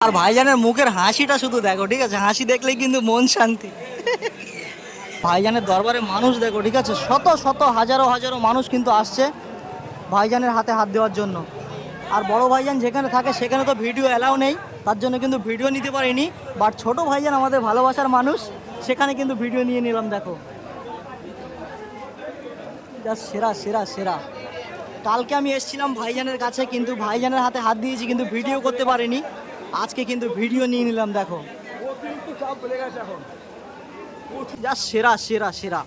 আর ভাইজানের মুখের হাসিটা শুধু দেখো, ঠিক আছে? হাসি দেখলেই কিন্তু মন শান্তি। ভাইজানের দরবারে মানুষ দেখো, ঠিক আছে? শত শত হাজারো হাজারো মানুষ কিন্তু আসছে ভাইজানের হাতে হাত দেওয়ার জন্য। আর বড় ভাইজান যেখানে থাকে সেখানে তো ভিডিও অ্যালাউ নেই, তার জন্য কিন্তু ভিডিও নিতে পারিনি। বাট ছোট ভাইজান আমাদের ভালোবাসার মানুষ, সেখানে কিন্তু ভিডিও নিয়ে নিলাম। দেখো জাস্ট সেরা সেরা সেরা। কালকে আমি এসেছিলাম ভাইজানের কাছে, কিন্তু ভাইজানের হাতে হাত দিয়েছি, কিন্তু ভিডিও করতে পারিনি। আজকে কিন্তু ভিডিও নিয়ে নিলাম। দেখো জাস্ট সেরা সেরা সেরা।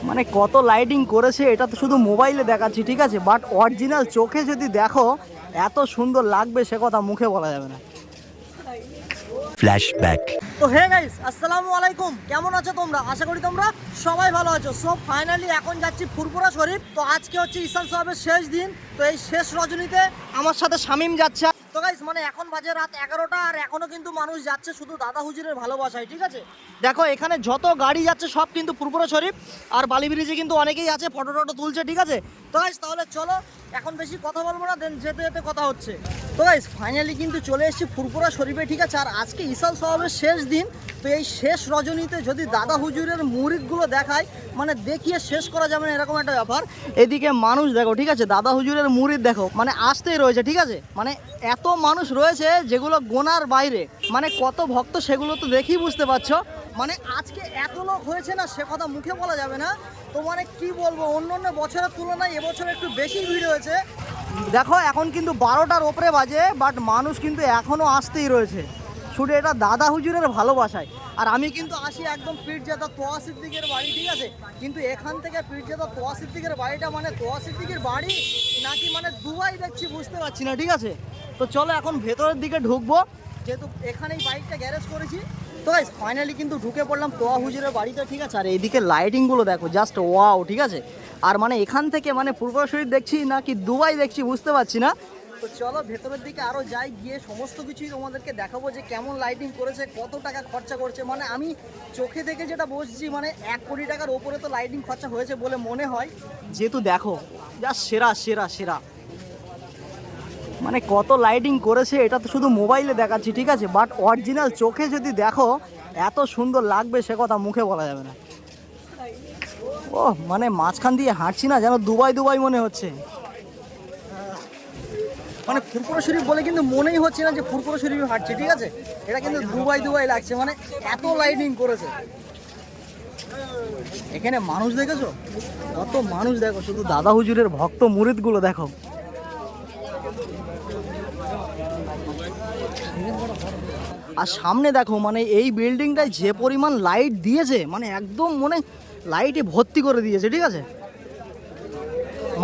মানে কত লাইটিং করেছে এটা তো শুধু মোবাইলে দেখাচ্ছি, ঠিক আছে? বাট অরিজিনাল চোখে যদি দেখো এত সুন্দর লাগবে সে কথা মুখে বলা যাবে না। ফ্ল্যাশব্যাক। তো হে গাইস, আসসালামু আলাইকুম। কেমন আছো তোমরা? আশা করি তোমরা সবাই ভালো আছো। সো ফাইনালি এখন যাচ্ছি ফুরফুরা শরীফ। তো আজকে হচ্ছে ঈশান সাহেবের শেষ দিন। তো এই শেষ রজনীতে আমার সাথে শামীম যাচ্ছে। তো গাইস মানে এখন বাজে রাত 11টা, আর এখনো কিন্তু মানুষ যাচ্ছে শুধু দাদা হুজুরের ভালোবাসায়, ঠিক আছে? দেখো এখানে যত গাড়ি যাচ্ছে সব কিন্তু ফুরফুরা শরীফ, আর বালি ব্রিজে কিন্তু অনেকেই আছে, ফটো টটো তুলছে, ঠিক আছে? তো গাইস তাহলে চলো, এখন বেশি কথা বলবো না, দেন যেতে যেতে কথা হচ্ছে। তো গাইস ফাইনালি কিন্তু চলে এসেছি ফুরফুরা শরীফে, ঠিক আছে? আর আজকে ঈশান সাহেবের শেষ দিন। তো এই শেষ রজনীতে যদি দাদা হুজুরের মুরিদগুলো দেখায়, মানে দেখিয়ে শেষ করা যাবে না, এরকম একটা ব্যাপার। এদিকে মানুষ দেখো, ঠিক আছে? দাদা হুজুরের মুরিদ দেখো, মানে আসতেই রয়েছে, ঠিক আছে? মানে এত মানুষ রয়েছে যেগুলো গোনার বাইরে। মানে কত ভক্ত সেগুলো তো দেখেই বুঝতে পারছো। মানে আজকে এত লোক হয়েছে না, সে কথা মুখে বলা যাবে না। তো মানে কি বলবো, অন্য অন্য বছরের তুলনায় এবছর একটু বেশি ভিড় হয়েছে। দেখো এখন কিন্তু 12টার ওপরে বাজে, বাট মানুষ কিন্তু এখনও আসতেই রয়েছে, শুধু এটা দাদা হুজুরের ভালোবাসায়। আর আমি কিন্তু আসি একদম পীরজাদা তোয়া সিদ্দিকের বাড়ি, ঠিক আছে? কিন্তু এখান থেকে পীরজাদা তোয়া সিদ্দিকের বাড়িটা মানে তোয়া সিদ্দিকের বাড়ি নাকি মানে দুবাই দেখছি বুঝতে পারছি না, ঠিক আছে? তো চলো এখন ভেতরের দিকে ঢুকবো, যেহেতু এখানেই বাইকটা গ্যারেজ করেছি। তো গাইস ফাইনালি কিন্তু ঢুকে পড়লাম তোয়া হুজুরের বাড়িতে, ঠিক আছে? আর এইদিকে লাইটিংগুলো দেখো, জাস্ট ওয়াও, ঠিক আছে? আর মানে এখান থেকে মানে ফুরফুরা শরীফ দেখছি নাকি দুবাই দেখছি বুঝতে পারছি না। তো চলো ভেতরের দিকে আরও যাই, গিয়ে সমস্ত কিছুই তোমাদেরকে দেখাবো যে কেমন লাইটিং করেছে, কত টাকা খরচা করছে। মানে আমি চোখে দেখে যেটা বলছি, মানে 1 কোটি টাকার ওপরে তো লাইটিং খরচা হয়েছে বলে মনে হয়, যেহেতু দেখো জাস্ট সেরা সেরা সেরা। মানে কত লাইটিং করেছে এটা তো শুধু মোবাইলে দেখাচ্ছি, ঠিক আছে? বাট অরিজিনাল চোখে যদি দেখো এত সুন্দর লাগবে সে কথা মুখে বলা যাবে না। ও মানে মাঝখান দিয়ে হাঁটছি না, যেন দুবাই দুবাই মনে হচ্ছে। মানে ফুরফুরা শরীফ বলে কিন্তু মনেই হচ্ছে না যে ফুরফুরা শরীফ হাঁটছে, ঠিক আছে? এটা কিন্তু দুবাই দুবাই লাগছে, মানে এত লাইটিং করেছে। এখানে মানুষ দেখেছো, কত মানুষ দেখো, শুধু দাদা হুজুরের ভক্ত মুরিদগুলো দেখো। আর সামনে দেখো মানে এই বিল্ডিংটায় যে পরিমাণ লাইট দিয়েছে, মানে একদম মানে লাইটে ভর্তি করে দিয়েছে, ঠিক আছে?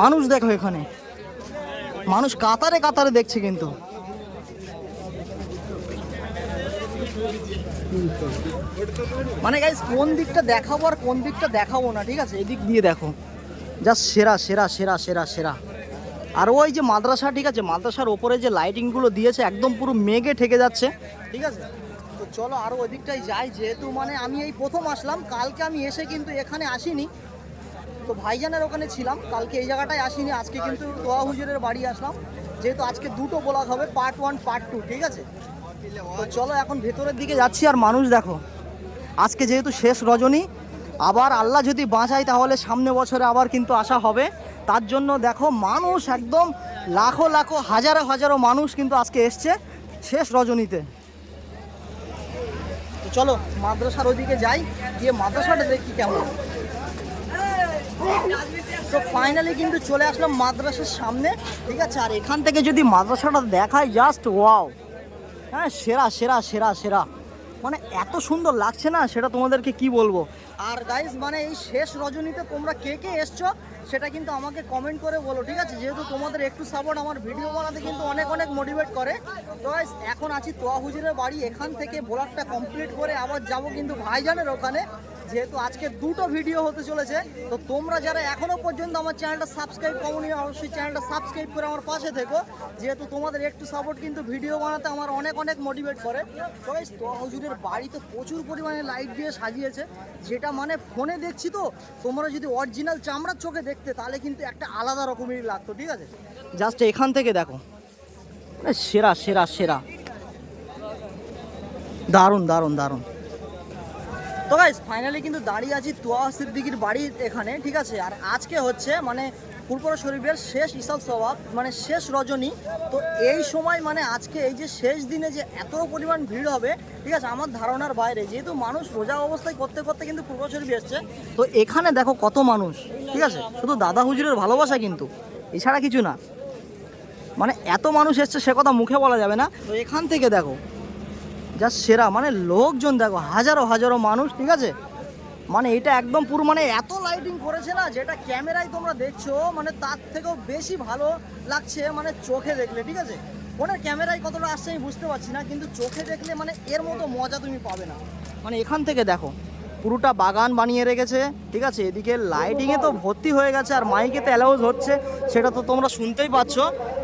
মানুষ দেখো, এখানে মানুষ কাতারে কাতারে দেখছে কিন্তু। মানে গাইস কোন দিকটা দেখাবো আর কোন দিকটা দেখাবো না, ঠিক আছে? এদিক দিয়ে দেখো, জাস্ট সেরা সেরা সেরা সেরা সেরা। আর ওই যে মাদ্রাসা, ঠিক আছে? মাদ্রাসার ওপরে যে লাইটিংগুলো দিয়েছে একদম পুরো মেঘে ঠেকে যাচ্ছে, ঠিক আছে? তো চলো আরও ওই দিকটাই যাই, যেহেতু মানে আমি এই প্রথম আসলাম। কালকে আমি এসে কিন্তু এখানে আসিনি, তো ভাইজানের ওখানে ছিলাম। কালকে এই জায়গাটায় আসিনি, আজকে কিন্তু তোয়া হুজুরের বাড়ি আসলাম, যেহেতু আজকে দুটো ব্লগ হবে, পার্ট 1 পার্ট 2, ঠিক আছে? তো চলো এখন ভেতরের দিকে যাচ্ছি। আর মানুষ দেখো, আজকে যেহেতু শেষ রজনী, আবার আল্লাহ যদি বাঁচায় তাহলে সামনে বছরে আবার কিন্তু আসা হবে। তার জন্য দেখো মানুষ একদম লাখো লাখো হাজারো হাজারো মানুষ কিন্তু আজকে এসছে শেষ রজনীতে। তো চলো মাদ্রাসার ওইদিকে যাই, গিয়ে মাদ্রাসাটা দেখি কেমন। তো ফাইনালি কিন্তু চলে আসলাম মাদ্রাসার সামনে, ঠিক আছে? আর এখান থেকে যদি মাদ্রাসাটা দেখায় জাস্ট ওয়াও, হ্যাঁ সেরা সেরা সেরা সেরা। মানে এত সুন্দর লাগছে না, সেটা তোমাদেরকে কি বলবো। আর গাইস মানে এই শেষ রজনীতে তোমরা কে কে এসছো সেটা কিন্তু আমাকে কমেন্ট করে বলো, ঠিক আছে? যেহেতু তোমাদের একটু সাপোর্ট আমার ভিডিও বানাতে কিন্তু অনেক অনেক মোটিভেট করে। তো গাইস এখন আছি তোয়া হুজুরের বাড়ি, এখান থেকে ব্লগটা কমপ্লিট করে আবার যাব কিন্তু ভাইজানের ওখানে, যেহেতু আজকে দুটো ভিডিও হতে চলেছে। তো তোমরা যারা এখনো পর্যন্ত আমার চ্যানেলটা সাবস্ক্রাইব করোনি, অবশ্যই চ্যানেলটা সাবস্ক্রাইব করে আমার পাশে থেকো, যেহেতু তোমাদের একটু সাপোর্ট কিন্তু ভিডিও বানাতে আমার অনেক অনেক মোটিভেট করে। তো গাইস তোয়া হুজুরের বাড়িতে প্রচুর পরিমাণে লাইট দিয়ে সাজিয়েছে, যেটা মানে ফোনে দেখছি। তো তোমরা যদি অরিজিনাল চামড়ার চোখে দেখতে তাহলে কিন্তু একটা আলাদা রকমেরই লাগতো, ঠিক আছে? জাস্ট এখান থেকে দেখো, মানে সেরা সেরা সেরা, দারুণ দারুণ দারুণ। তো গাইস ফাইনালি কিন্তু দাঁড়িয়ে আছি তোয়া সিদ্দিকীর বাড়ির এখানে, ঠিক আছে। আর আজকে হচ্ছে মানে ফুরফুরা শরীফের শেষ ইসাল সওয়াব, মানে শেষ রজনী। তো এই সময় মানে আজকে এই যে শেষ দিনে যে এত পরিমাণ ভিড় হবে, ঠিক আছে, আমার ধারণার বাইরে, যেহেতু মানুষ রোজা অবস্থায় করতে করতে কিন্তু ফুরফুরা শরীফ এসছে। তো এখানে দেখো কত মানুষ, ঠিক আছে, শুধু দাদা হুজুরের ভালোবাসা কিন্তু, এছাড়া কিছু না। মানে এত মানুষ এসছে সে কথা মুখে বলা যাবে না। তো এখান থেকে দেখো যা সেরা, মানে লোকজন দেখো হাজারো হাজারো মানুষ, ঠিক আছে। মানে এটা একদম পুরো মানে এত লাইটিং করেছে না, যেটা ক্যামেরায় তোমরা দেখছো মানে তার থেকেও বেশি ভালো লাগছে মানে চোখে দেখলে, ঠিক আছে। ফোনের ক্যামেরায় কতটা আসছে আমি বুঝতে পারছি না, কিন্তু চোখে দেখলে মানে এর মতো মজা তুমি পাবে না। মানে এখান থেকে দেখো পুরোটা বাগান বানিয়ে রেখেছে, ঠিক আছে। এদিকে লাইটিংয়ে তো ভর্তি হয়ে গেছে, আর মাইকে তো অ্যালাউজ হচ্ছে, সেটা তো তোমরা শুনতেই পাচ্ছ।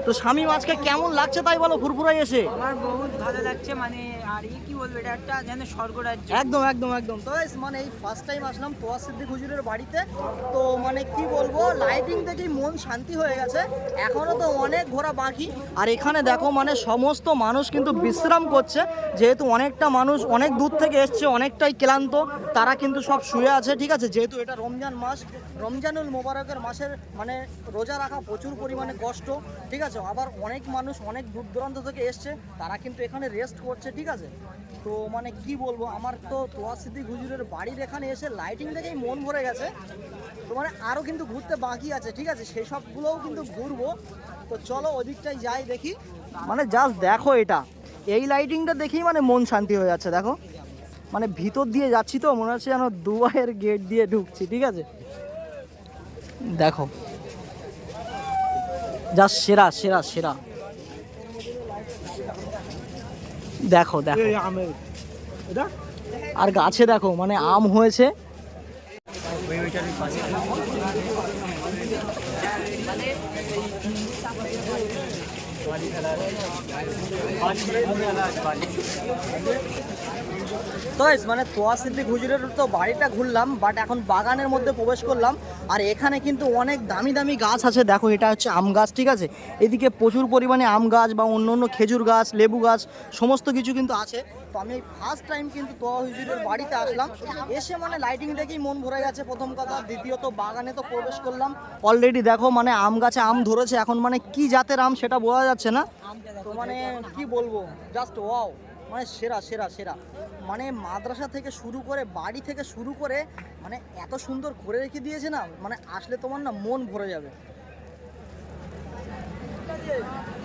তো শামীম আজকে কেমন লাগছে তাই বলো ফুরফুরায় এসে? আমার বহুত ভালো লাগছে, মানে আর কি বলবো, এটা একটা যেন স্বর্গরাজ্য। একদম একদম একদম। তো মানে এই ফার্স্ট টাইম আসলাম তোয়া সিদ্দিক হুজুরের বাড়িতে, তো মানে কি বলবো, লাইটিং দেখেই মন শান্তি হয়ে গেছে। এখনো তো অনেক ঘোরা বাকি। আর এখানে দেখো মানে সমস্ত মানুষ কিন্তু বিশ্রাম করছে, যেহেতু অনেকটা মানুষ অনেক দূর থেকে এসছে, অনেকটাই ক্লান্ত, তারা কিন্তু সব শুয়ে আছে, ঠিক আছে। যেহেতু এটা রমজান মাস, রমজানুল মোবারকের মাসের মানে রোজা রাখা প্রচুর পরিমাণে কষ্ট, ঠিক আছে। আবার অনেক মানুষ অনেক দূর দূরান্ত থেকে এসছে, তারা কিন্তু এখানে রেস্ট করছে, ঠিক আছে। তো মানে কি বলবো, আমার তো তোয়া সিদ্দিক হুজুরের বাড়ির এখানে এসে লাইটিং দেখেই মন ভরে গেছে। তো মানে আরও কিন্তু ঘুরতে বাকি আছে, ঠিক আছে, সেই সবগুলোও কিন্তু ঘুরবো। তো চলো ওদিকটাই যাই দেখি। মানে জাস্ট দেখো এটা, এই লাইটিংটা দেখেই মানে মন শান্তি হয়ে যাচ্ছে। দেখো মানে ভিতর দিয়ে যাচ্ছি তো মনে হচ্ছে যেন দুবাইয়ের গেট দিয়ে ঢুকছি, ঠিক আছে। দেখো জাস্ট সেরা সেরা সেরা। দেখো দেখো আর গাছে দেখো মানে আম হয়েছে। তো মানে তোয়া সিদ্দিক হুজুরের তো বাড়িটা ঘুরলাম, বাট এখন বাগানের মধ্যে প্রবেশ করলাম। আর এখানে কিন্তু অনেক দামি দামি গাছ আছে। দেখো এটা হচ্ছে আম গাছ, ঠিক আছে। এদিকে প্রচুর পরিমাণে আম গাছ বা অন্য অন্য খেজুর গাছ, লেবু গাছ, সমস্ত কিছু কিন্তু আছে। তো আমি ফার্স্ট টাইম কিন্তু তোয়া হুজুরের বাড়িতে আসলাম, এসে মানে লাইটিং দেখেই মন ভরে গেছে প্রথম কথা। দ্বিতীয়ত বাগানে তো প্রবেশ করলাম, অলরেডি দেখো মানে আম গাছে আম ধরেছে। এখন মানে কি জাতের আম সেটা বোঝা যাচ্ছে না, তো মানে কি বলবো, জাস্ট ওয়াও, মানে সেরা সেরা সেরা। মানে মাদ্রাসা থেকে শুরু করে বাড়ি থেকে শুরু করে মানে এত সুন্দর করে রেখে দিয়েছে না, মানে আসলে তোমার না মন ভরে যাবে।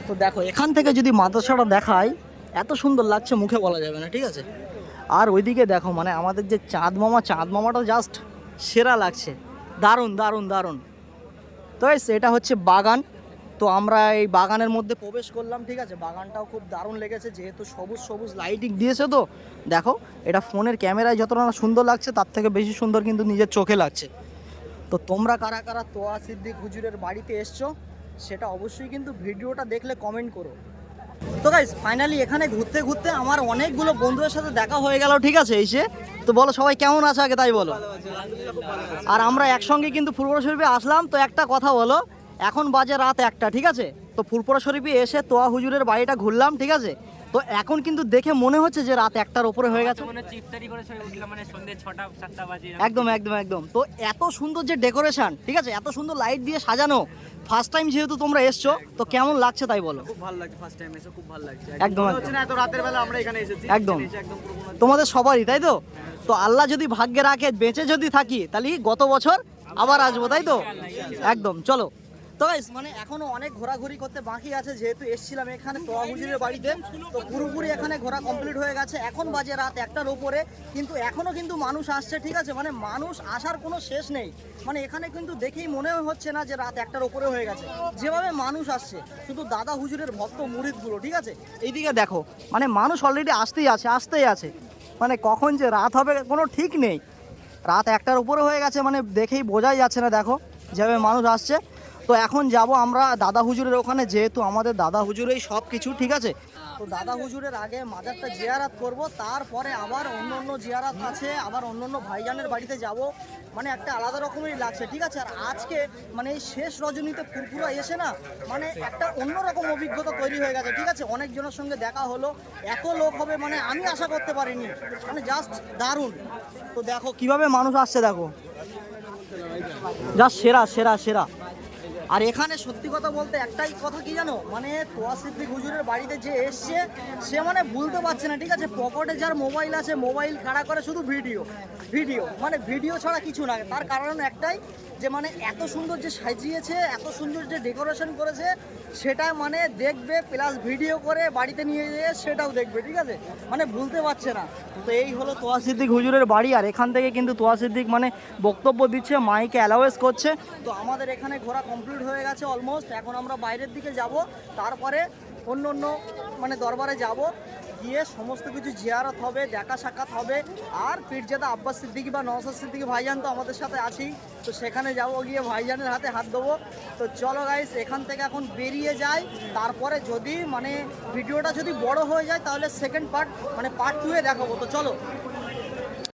তো দেখো এখান থেকে যদি মাদ্রাসাটা দেখায় এত সুন্দর লাগছে মুখে বলা যাবে না, ঠিক আছে। আর ওইদিকে দেখো মানে আমাদের যে চাঁদ মামাটা জাস্ট সেরা লাগছে, দারুণ দারুণ দারুণ। তো এটা হচ্ছে বাগান। তো আমরা এই বাগানের মধ্যে প্রবেশ করলাম, ঠিক আছে। বাগানটাও খুব দারুণ লেগেছে, যেহেতু সবুজ সবুজ লাইটিং দিয়েছে। তো দেখো এটা ফোনের ক্যামেরায় যতটা না সুন্দর লাগছে তার থেকে বেশি সুন্দর কিন্তু নিজের চোখে লাগছে। তো তোমরা কারা কারা তোয়া সিদ্দিক হুজুরের বাড়িতে এসছো সেটা অবশ্যই কিন্তু ভিডিওটা দেখলে কমেন্ট করো। তো গাইস ফাইনালি এখানে ঘুরতে ঘুরতে আমার অনেকগুলো বন্ধুদের সাথে দেখা হয়ে গেল, ঠিক আছে। এসে তো বলো সবাই কেমন আছে আগে তাই বলো। আর আমরা একসঙ্গে কিন্তু ফুরফুরা শরীফে আসলাম। তো একটা কথা বলো, এখন বাজে রাত 1টা, ঠিক আছে। তো ফুরফুরা শরীফে এসে তোয়া হুজুরের বাড়িটা ঘুরলাম, ঠিক আছে। তো এখন কিন্তু দেখে মনে হচ্ছে যে রাত 1টার উপরে হয়ে গেছে। একদম একদম একদম। তো এত সুন্দর যে ডেকোরেশন, ঠিক আছে, এত সুন্দর লাইট দিয়ে সাজানো, ফার্স্ট টাইম যেহেতু তোমরা এসছো তো কেমন লাগছে তাই বলো। খুব ভালো লাগছে, ফার্স্ট টাইম এসে খুব ভালো লাগছে। একদম এত রাতের বেলা আমরা এখানে এসেছি, একদম তোমাদের সবারই, তাই তো। তো আল্লাহ যদি ভাগ্যে রাখে বেঁচে যদি থাকি তাহলে গত বছর আবার আসবো, তাই তো। একদম চলো। তো গাইস মানে এখনো অনেক ঘোরাঘুরি করতে বাকি আছে, যেহেতু এসেছিলাম এখানে তোয়া হুজুরের বাড়িতে। তো পুরোপুরি এখানে ঘোরা কমপ্লিট হয়ে গেছে। এখন বাজে রাত 1টার উপরে, কিন্তু এখনো কিন্তু মানুষ আসছে, ঠিক আছে। মানে মানুষ আসার কোনো শেষ নেই। মানে এখানে কিন্তু দেখেই মনে হচ্ছে না যে রাত 1টার উপরে হয়ে গেছে, যেভাবে মানুষ আসছে। শুধু দাদা হুজুরের ভক্ত মুরিদগুলো, ঠিক আছে। এইদিকে দেখো মানে মানুষ অলরেডি আসতেই আছে। মানে কখন যে রাত হবে কোনো ঠিক নেই। রাত 1টার উপরে হয়ে গেছে, মানে দেখেই বোঝাই যাচ্ছে না, দেখো যেভাবে মানুষ আসছে। তো এখন যাব আমরা দাদা হুজুরের ওখানে, যেহেতু আমাদের দাদা হুজুরেই সব কিছু, ঠিক আছে। তো দাদা হুজুরের আগে মাজারটা জিয়ারাত করব, তারপরে আবার অন্য অন্য জিয়ারাত আছে, আবার অন্য অন্য ভাইজানের বাড়িতে যাব। মানে একটা আলাদা রকমেরই লাগছে, ঠিক আছে। আর আজকে মানে এই শেষ রজনীতে ফুরফুরা এসে না মানে একটা অন্যরকম অভিজ্ঞতা তৈরি হয়ে গেছে, ঠিক আছে। অনেকজনের সঙ্গে দেখা হলো, এত লোক হবে মানে আমি আশা করতে পারিনি, মানে জাস্ট দারুণ। তো দেখো কিভাবে মানুষ আসছে, দেখো জাস্ট সেরা সেরা সেরা। আর এখানে সত্যি কথা বলতে একটাই কথা কি জানো, মানে তোয়া সিদ্দিক হুজুরের বাড়িতে যে এসছে সে মানে ভুলতে পারছে না, ঠিক আছে। পকেটে যার মোবাইল আছে, মোবাইল খাড়া করে শুধু ভিডিও ভিডিও, মানে ভিডিও ছাড়া কিছু না। তার কারণ একটাই যে মানে এত সুন্দর যে সাজিয়েছে, এত সুন্দর যে ডেকোরেশন করেছে, সেটা মানে দেখবে প্লাস ভিডিও করে বাড়িতে নিয়ে যেয়ে সেটাও দেখবে, ঠিক আছে। মানে ভুলতে পারছে না। তো এই হলো তোয়া সিদ্দিক হুজুরের বাড়ি। আর এখান থেকে কিন্তু তোয়া সিদ্দিক মানে বক্তব্য দিচ্ছে, মাইকে অ্যালাউয়েস করছে। তো আমাদের এখানে ঘোরা কমপ্লিট হয়ে গেছে অলমোস্ট। এখন আমরা বাইরের দিকে যাব, তারপরে অন্য অন্য মানে দরবারে যাব, গিয়ে সমস্ত কিছু জিয়ারত হবে, দেখা সাক্ষাৎ হবে। আর পীরজাদা আব্বাস সিদ্দিকী বা নওশাদ সিদ্দিকী ভাইজান তো আমাদের সাথে আছেই, তো সেখানে যাব, গিয়ে ভাইজানের হাতে হাত দেবো। তো চলো গাইস এখান থেকে এখন বেরিয়ে যাই। তারপরে যদি মানে ভিডিওটা যদি বড় হয়ে যায় তাহলে সেকেন্ড পার্ট মানে পার্ট 2 এ দেখাবো। তো চলো।